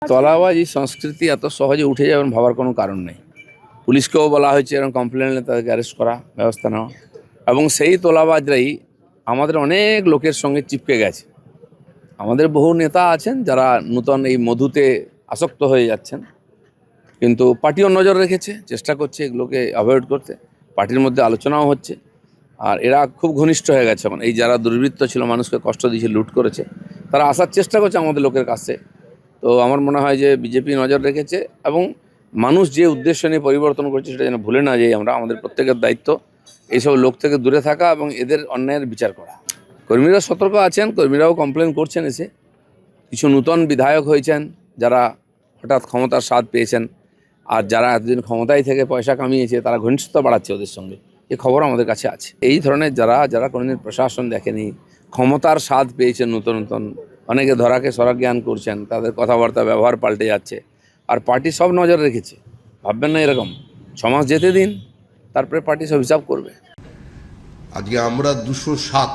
তলাবাজি সংস্কৃতি এত সহজে উঠে যাবেন ভাবার কোনো কারণ নেই। পুলিশকেও বলা হয়েছে এরকম কমপ্লেন নিলে তাদেরকে অ্যারেস্ট করা, ব্যবস্থা নেওয়া, এবং সেই তোলাবাজরাই আমাদের অনেক লোকের সঙ্গে চিপকে গেছে। আমাদের বহু নেতা আছেন যারা নূতন এই মধুতে আসক্ত হয়ে যাচ্ছেন, কিন্তু পার্টিও নজর রেখেছে, চেষ্টা করছে এগুলোকে অ্যাভয়েড করতে। পার্টির মধ্যে আলোচনাও হচ্ছে, আর এরা খুব ঘনিষ্ঠ হয়ে গেছে। এখন এই যারা দুর্বৃত্ত ছিল, মানুষকে কষ্ট দিয়েছে, লুট করেছে, তারা আসার চেষ্টা করছে আমাদের লোকের কাছে। তো আমার মনে হয় যে বিজেপি নজর রেখেছে, এবং মানুষ যে উদ্দেশ্য নিয়ে পরিবর্তন করছে সেটা যেন ভুলে না যাই আমরা। আমাদের প্রত্যেকের দায়িত্ব এইসব লোক থেকে দূরে থাকা এবং এদের অন্যায়ের বিচার করা। কর্মীরা সতর্ক আছেন, কর্মীরাও কমপ্লেন করছেন এসে। কিছু নূতন বিধায়ক হয়েছেন যারা হঠাৎ ক্ষমতার স্বাদ পেয়েছেন, আর যারা এতদিন ক্ষমতায় থেকে পয়সা কামিয়েছে তারা ঘনিষ্ঠতা বাড়াচ্ছে ওদের সঙ্গে, এ খবর আমাদের কাছে আছে। এই ধরনের যারা কোনোদিন প্রশাসন দেখেনি, ক্ষমতার স্বাদ পেয়েছেন, নতুন নতুন অনেকে ধরাকে সরাজ্ঞান করছেন, তাদের কথাবার্তা ব্যবহার পাল্টে যাচ্ছে, আর পার্টি সব নজর রেখেছে। ভাববেন না এরকম, 6 মাস যেতে দিন, তারপরে পার্টি সব হিসাব করবে। আজকে আমরা 207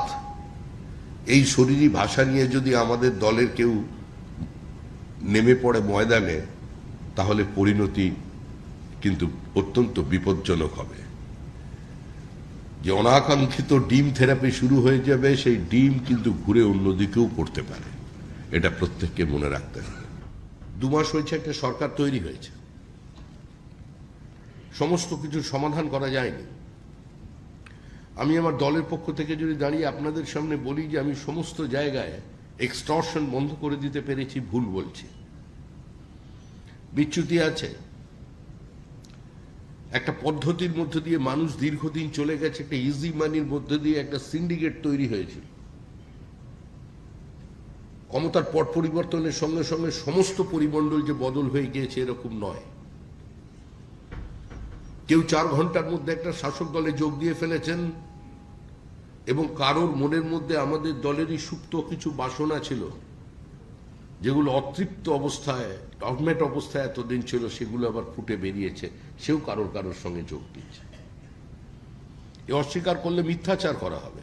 এই শরীরী ভাষা নিয়ে যদি আমাদের দলের কেউ নেমে পড়ে ময়দানে, তাহলে পরিণতি কিন্তু অত্যন্ত বিপজ্জনক হবে। যে অনাকাঙ্ক্ষিত ডিম থেরাপি শুরু হয়ে যাবে, সেই ডিম কিন্তু ঘুরে অন্যদিকেও পড়তে পারে, এটা প্রত্যেককে মনে রাখতে হবে। 2 মাস হয়েছে, একটা সরকার তৈরি হয়েছে, সমস্ত কিছু সমাধান করা যায়নি। আমি আমার দলের পক্ষ থেকে যদি দাঁড়িয়ে আপনাদের সামনে বলি যে আমি সমস্ত জায়গায় এক্সটর্শন বন্ধ করে দিতে পেরেছি, ভুল বলছি। বিচ্যুতি আছে, একটা পদ্ধতির মধ্য দিয়ে মানুষ দীর্ঘদিন চলে গেছে, একটা ইজি মানির মধ্য দিয়ে একটা সিন্ডিকেট তৈরি হয়েছিল। ক্ষমতার পট পরিবর্তনের সঙ্গে সঙ্গে সমস্ত পরিমণ্ডল যে বদল হয়ে গিয়েছে এরকম নয়। কেউ 4 ঘন্টার মধ্যে একটা শাসক দলে যোগ দিয়ে ফেলেছেন, এবং কারোর মনের মধ্যে আমাদের দলেরই সুপ্ত কিছু বাসনা ছিল, যেগুলো অতৃপ্ত অবস্থায়, ডরমেট অবস্থায় এতদিন ছিল, সেগুলো আবার ফুটে বেরিয়েছে, সেও কারোর সঙ্গে যোগ দিচ্ছে। এ অস্বীকার করলে মিথ্যাচার করা হবে।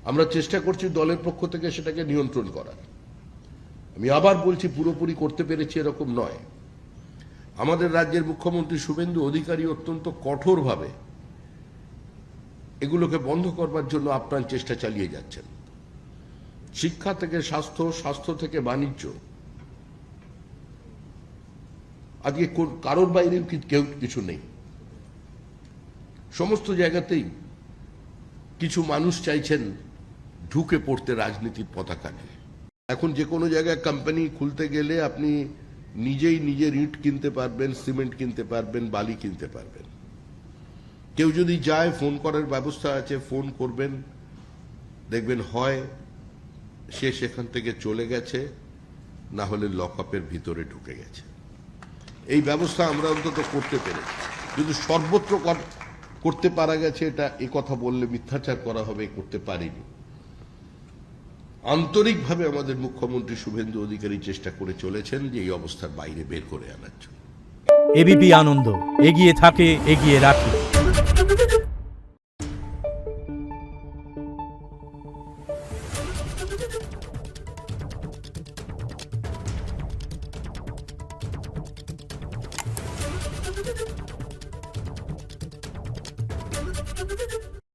আমরা চেষ্টা করছি দলের পক্ষ থেকে সেটাকে নিয়ন্ত্রণ করার। আমি আবার বলছি, পুরোপুরি করতে পেরেছি এরকম নয়। আমাদের রাজ্যের মুখ্যমন্ত্রী শুভেন্দু অধিকারী অত্যন্ত কঠোরভাবে এগুলোকে বন্ধ করবার জন্য আপ্রাণ চেষ্টা চালিয়ে যাচ্ছেন। শিক্ষা থেকে স্বাস্থ্য, স্বাস্থ্য থেকে বাণিজ্য, আজকে কারোর বাইরে কেউ কিছু নেই। সমস্ত জায়গাতেই কিছু মানুষ চাইছেন ঢুকে পড়তে রাজনীতির পতাকা নিয়ে। এখন যে কোনো জায়গায় কোম্পানি খুলতে গেলে আপনি নিজেই নিজের ইট কিনতে পারবেন, সিমেন্ট কিনতে পারবেন, বালি কিনতে পারবেন। কেউ যদি যায়, ফোন করার ব্যবস্থা আছে, ফোন করবেন, দেখবেন হয় সে সেখান থেকে চলে গেছে, না হলে লকআপের ভিতরে ঢুকে গেছে। এই ব্যবস্থা আমরা অন্তত করতে পেরেছি। যদি সর্বত্র করতে পারা গেছে, এটা এ কথা বললে মিথ্যাচার করা হবে, করতে পারিনি। আন্তরিকভাবে আমাদের মুখ্যমন্ত্রী শুভেন্দু অধিকারী চেষ্টা করে চলেছেন যে এই অবস্থার বাইরে বের করে আনার জন্য। এবিপি আনন্দ, এগিয়ে থাকে, এগিয়ে রাখে।